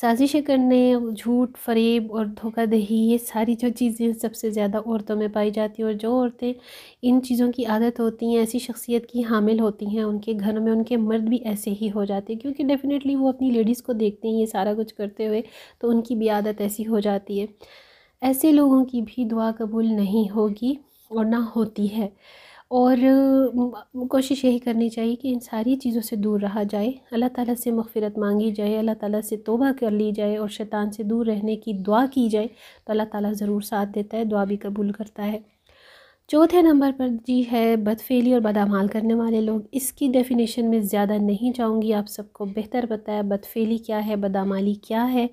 سازشیں کرنے، جھوٹ، فریب اور دھوکہ دہی، یہ ساری جو چیزیں سب سے زیادہ عورتوں میں پائی جاتی ہیں، اور جو عورتیں ان چیزوں کی عادت ہوتی ہیں، ایسی شخصیت کی حامل ہوتی ہیں، ان کے گھروں میں ان کے مرد بھی ایسے ہی ہو جاتے ہیں، کیونکہ ڈیفینیٹلی وہ اپنی لیڈیز کو دیکھتے ہیں یہ سارا کچھ کرتے ہوئے، تو ان کی بھی عادت ایسی ہو جاتی ہے۔ ایسے لوگوں کی بھی دعا قبول نہیں ہوگی اور نہ ہوتی ہے، اور کوشش یہی کرنی چاہیے کہ ان ساری چیزوں سے دور رہا جائے، اللہ تعالیٰ سے مغفرت مانگی جائے، اللہ تعالیٰ سے توبہ کر لی جائے اور شیطان سے دور رہنے کی دعا کی جائے، تو اللہ تعالیٰ ضرور ساتھ دیتا ہے، دعا بھی قبول کرتا ہے۔ چوتھے نمبر پر جی ہے بدفعلی اور بدعمال کرنے والے لوگ۔ اس کی ڈیفینیشن میں زیادہ نہیں جاؤں گی، آپ سب کو بہتر پتہ ہے بدفعلی کیا ہے، بدعمالی کیا ہے،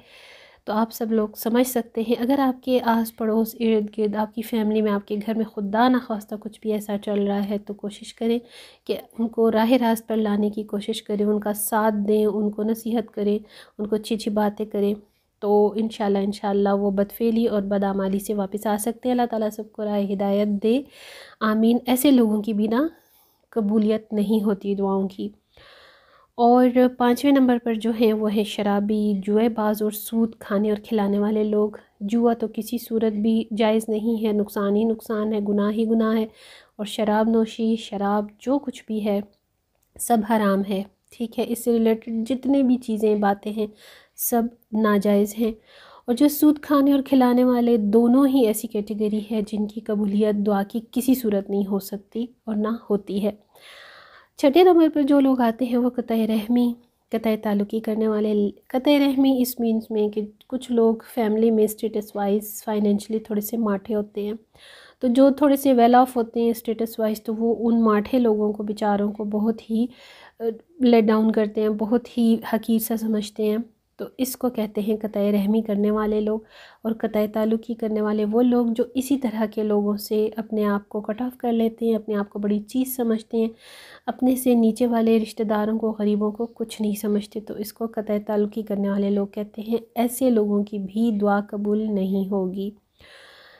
تو آپ سب لوگ سمجھ سکتے ہیں۔ اگر آپ کے آس پڑوس، ارد گرد، آپ کی فیملی میں، آپ کے گھر میں خدا نخواستہ کچھ بھی ایسا چل رہا ہے، تو کوشش کریں کہ ان کو راہ راست پر لانے کی کوشش کریں، ان کا ساتھ دیں، ان کو نصیحت کریں، ان کو اچھی اچھی باتیں کریں، تو انشاءاللہ وہ بدفعلی اور بدعمالی سے واپس آ سکتے ہیں۔ اللہ تعالیٰ سب کو راہ ہدایت دے، آمین۔ ایسے لوگوں کی بھی قبولیت نہیں ہوتی دعاؤں کی۔ اور پانچویں نمبر پر جو ہیں وہ ہیں شرابی، جوئے باز اور سود کھانے اور کھلانے والے لوگ۔ جوا تو کسی صورت بھی جائز نہیں ہے، نقصان ہی نقصان ہے، گناہ ہی گناہ ہے، اور شراب نوشی، شراب جو کچھ بھی ہے سب حرام ہے، ٹھیک ہے۔ اس سے ریلیٹڈ جتنے بھی چیزیں، باتیں ہیں، سب ناجائز ہیں۔ اور جو سود کھانے اور کھلانے والے، دونوں ہی ایسی کیٹیگری ہے جن کی قبولیت دعا کی کسی صورت نہیں ہو سکتی اور نہ ہوتی ہے۔ چھٹے نمبر پر جو لوگ آتے ہیں وہ قطع رحمی، قطع تعلقی کرنے والے۔ قطع رحمی اس مینس میں کہ کچھ لوگ فیملی میں اسٹیٹس وائز فائنینشلی تھوڑے سے ماٹھے ہوتے ہیں، تو جو تھوڑے سے ویل آف ہوتے ہیں اسٹیٹس وائز، تو وہ ان ماٹھے لوگوں کو، بیچاروں کو بہت ہی لیٹ ڈاؤن کرتے ہیں، بہت ہی حقیر سا سمجھتے ہیں، تو اس کو کہتے ہیں قطع رحمی کرنے والے لوگ۔ اور قطع تعلقی کرنے والے وہ لوگ جو اسی طرح کے لوگوں سے اپنے آپ کو کٹ آف کر لیتے ہیں، اپنے آپ کو بڑی چیز سمجھتے ہیں، اپنے سے نیچے والے رشتہ داروں کو، غریبوں کو کچھ نہیں سمجھتے، تو اس کو قطع تعلقی کرنے والے لوگ کہتے ہیں۔ ایسے لوگوں کی بھی دعا قبول نہیں ہوگی۔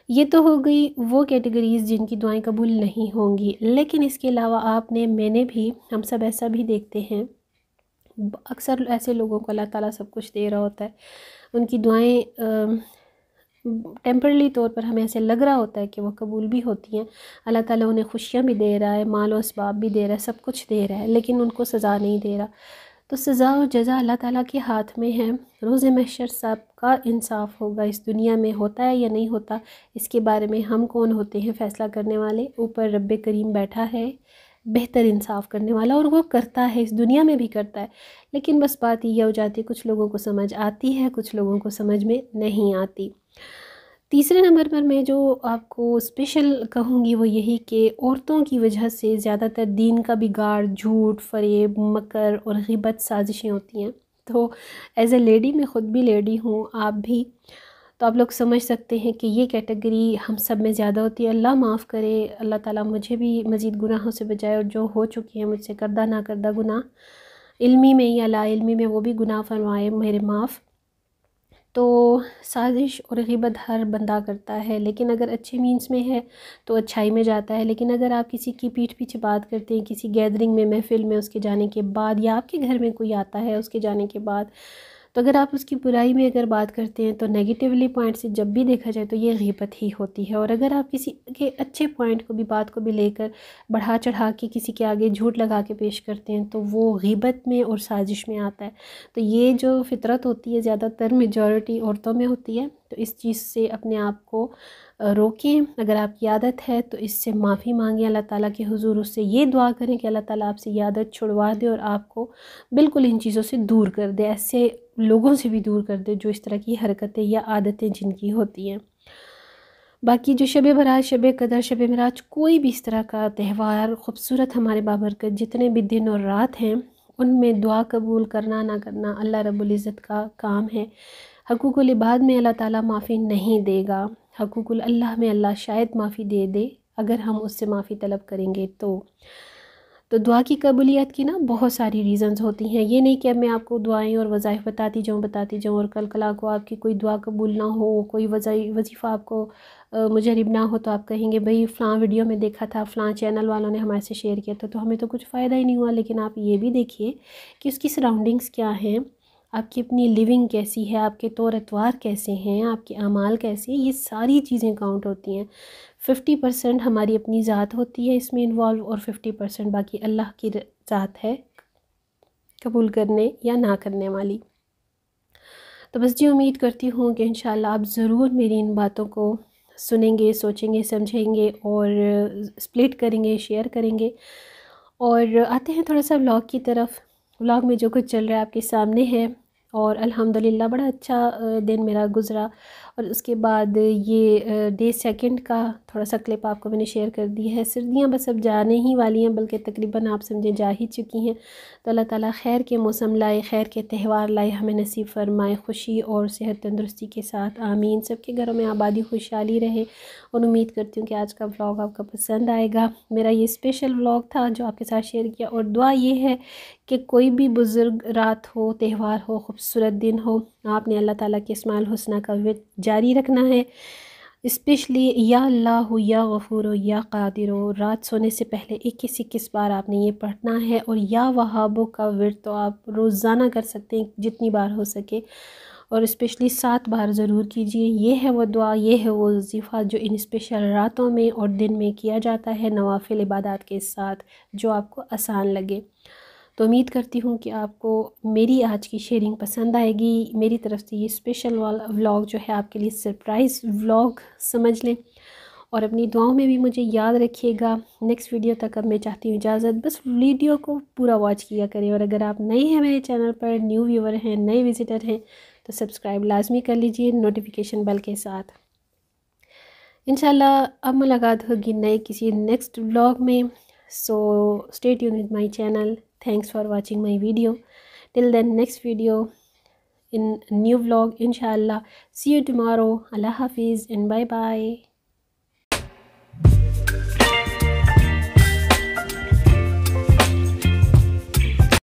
یہ تو ہو گئی وہ کیٹیگریز جن کی دعائیں قبول نہیں ہوں گی، لیکن اس کے علاوہ میں نے بھی، ہم سب ایسا بھی دیکھتے ہیں، اکثر ایسے لوگوں کو اللہ تعالیٰ سب کچھ دے رہا ہوتا ہے، ان کی دعائیں ٹیمپرلی طور پر ہمیں ایسے لگ رہا ہوتا ہے کہ وہ قبول بھی ہوتی ہیں، اللہ تعالیٰ انہیں خوشیاں بھی دے رہا ہے، مال و اسباب بھی دے رہا ہے، سب کچھ دے رہا ہے، لیکن ان کو سزا نہیں دے رہا۔ تو سزا و جزا اللہ تعالیٰ کے ہاتھ میں ہے، روز محشر سب کا انصاف ہوگا، اس دنیا میں ہوتا ہے یا نہیں ہوتا، اس کے بارے میں ہم کون ہوتے ہیں فیصلہ کرنے والے؟ اوپر رب کریم بیٹھا ہے، بہتر انصاف کرنے والا، اور وہ کرتا ہے، اس دنیا میں بھی کرتا ہے، لیکن بس بات یہ ہو جاتی ہے کچھ لوگوں کو سمجھ آتی ہے، کچھ لوگوں کو سمجھ میں نہیں آتی۔ تیسرے نمبر پر میں جو آپ کو اسپیشل کہوں گی وہ یہی کہ عورتوں کی وجہ سے زیادہ تر دین کا بگاڑ، جھوٹ، فریب، مکر اور غیبت سازشیں ہوتی ہیں۔ تو ایز اے لیڈی، میں خود بھی لیڈی ہوں، آپ بھی، تو آپ لوگ سمجھ سکتے ہیں کہ یہ کیٹیگری ہم سب میں زیادہ ہوتی ہے۔ اللہ معاف کرے، اللہ تعالیٰ مجھے بھی مزید گناہوں سے بچائے، اور جو ہو چکی ہیں مجھ سے کردہ نہ کردہ گناہ، علمی میں یا لا علمی میں، وہ بھی گناہ فرمائے میرے معاف۔ تو سازش اور غیبت ہر بندہ کرتا ہے، لیکن اگر اچھے مینس میں ہے تو اچھائی میں جاتا ہے، لیکن اگر آپ کسی کی پیٹھ پیچھے بات کرتے ہیں، کسی گیدرنگ میں، محفل میں، اس کے جانے کے بعد، یا آپ کے گھر میں کوئی آتا ہے اس کے جانے کے بعد، تو اگر آپ اس کی برائی میں اگر بات کرتے ہیں تو نیگیٹیولی پوائنٹ سے جب بھی دیکھا جائے تو یہ غیبت ہی ہوتی ہے۔ اور اگر آپ کسی کے اچھے پوائنٹ کو بھی، بات کو بھی لے کر بڑھا چڑھا کے کسی کے آگے جھوٹ لگا کے پیش کرتے ہیں تو وہ غیبت میں اور سازش میں آتا ہے۔ تو یہ جو فطرت ہوتی ہے زیادہ تر میجورٹی عورتوں میں ہوتی ہے، تو اس چیز سے اپنے آپ کو روکیں۔ اگر آپ کی عادت ہے تو اس سے معافی مانگیں اللہ تعالیٰ کے حضور، اس سے یہ دعا کریں کہ اللہ تعالیٰ آپ سے یہ عادت چھڑوا دے اور آپ کو بالکل ان چیزوں سے دور کر دے، ایسے لوگوں سے بھی دور کر دے جو اس طرح کی حرکتیں یا عادتیں جن کی ہوتی ہیں۔ باقی جو شب برات، شب قدر، شب معراج، کوئی بھی اس طرح کا تہوار خوبصورت، ہمارے بابرکت جتنے بھی دن اور رات ہیں، ان میں دعا قبول کرنا نہ کرنا اللہ رب العزت کا کام ہے۔ حقوق العباد میں اللہ تعالیٰ معافی نہیں دے گا، حقوق اللہ میں اللہ شاید معافی دے دے اگر ہم اس سے معافی طلب کریں گے تو دعا کی قبولیت کی بہت ساری ریزنز ہوتی ہیں۔ یہ نہیں کہ اب میں آپ کو دعائیں اور وظائف بتاتی جاؤں اور کل کلا کو آپ کی کوئی دعا قبول نہ ہو، کوئی وظیفہ آپ کو مجرب نہ ہو تو آپ کہیں گے بھئی فلاں ویڈیو میں دیکھا تھا، فلاں چینل والوں نے ہمارے سے شیئر کیا تھا تو ہمیں تو کچھ فائدہ ہی نہیں ہوا۔ لیکن آپ یہ بھی دیکھیے کہ اس کی سراؤنڈنگز کیا ہیں، آپ کی اپنی لیونگ کیسی ہے، آپ کے طور اتوار کیسے ہیں، آپ کے اعمال کیسے ہیں، یہ ساری چیزیں کاؤنٹ ہوتی ہیں۔ 50% ہماری اپنی ذات ہوتی ہے اس میں انوالو، اور 50% باقی اللہ کی ذات ہے قبول کرنے یا نہ کرنے والی۔ تو بس جی امید کرتی ہوں کہ انشاءاللہ آپ ضرور میری ان باتوں کو سنیں گے، سوچیں گے، سمجھیں گے اور سپلٹ کریں گے، شیئر کریں گے۔ اور آتے ہیں تھوڑا سا ولاگ کی طرف۔ ولاگ میں جو کچھ چل رہا ہے آپ کے سامنے ہے، اور الحمدللہ بڑا اچھا دن میرا گزرا۔ اور اس کے بعد یہ ڈے سیکنڈ کا تھوڑا سا کلپ آپ کو میں نے شیئر کر دی ہے۔ سردیاں بس اب جانے ہی والی ہیں، بلکہ تقریباً آپ سمجھیں جا ہی چکی ہیں۔ تو اللہ تعالیٰ خیر کے موسم لائے، خیر کے تہوار لائے، ہمیں نصیب فرمائے، خوشی اور صحت تندرستی کے ساتھ، آمین۔ سب کے گھروں میں آبادی خوشحالی رہے، اور امید کرتی ہوں کہ آج کا ولاگ آپ کو پسند آئے گا۔ میرا یہ اسپیشل ولاگ تھا جو آپ کے ساتھ شیئر کیا، اور دعا یہ ہے کہ کوئی بھی بزرگ رات ہو، تہوار ہو، خوبصورت دن ہو، آپ نے اللہ تعالیٰ کے اسماء الحسنہ کا ورد جاری رکھنا ہے۔ اسپیشلی یا اللہ یا غفور یا قادر، رات سونے سے پہلے 21 بار آپ نے یہ پڑھنا ہے، اور یا وہابو کا ورد تو آپ روزانہ کر سکتے ہیں جتنی بار ہو سکے، اور اسپیشلی 7 بار ضرور کیجئے۔ یہ ہے وہ دعا، یہ ہے وہ وظیفہ جو ان اسپیشل راتوں میں اور دن میں کیا جاتا ہے نوافل عبادات کے ساتھ، جو آپ کو آسان لگے۔ تو امید کرتی ہوں کہ آپ کو میری آج کی شیئرنگ پسند آئے گی۔ میری طرف سے یہ اسپیشل ولاگ جو ہے آپ کے لیے سرپرائز ولاگ سمجھ لیں، اور اپنی دعاؤں میں بھی مجھے یاد رکھیے گا۔ نیکسٹ ویڈیو تک اب میں چاہتی ہوں اجازت، بس ویڈیو کو پورا واچ کیا کریں، اور اگر آپ نئے ہیں میرے چینل پر، نیو ویور ہیں، نئے وزٹر ہیں، تو سبسکرائب لازمی کر لیجئے نوٹیفیکیشن بیل کے ساتھ۔ انشاءاللہ اب ملاقات ہوگی نئے کسی نیکسٹ ولاگ میں۔ So stay tune with my channel. Thanks for watching my video. Till then, next video in new vlog inshallah. See you tomorrow. Allah Hafiz and bye bye.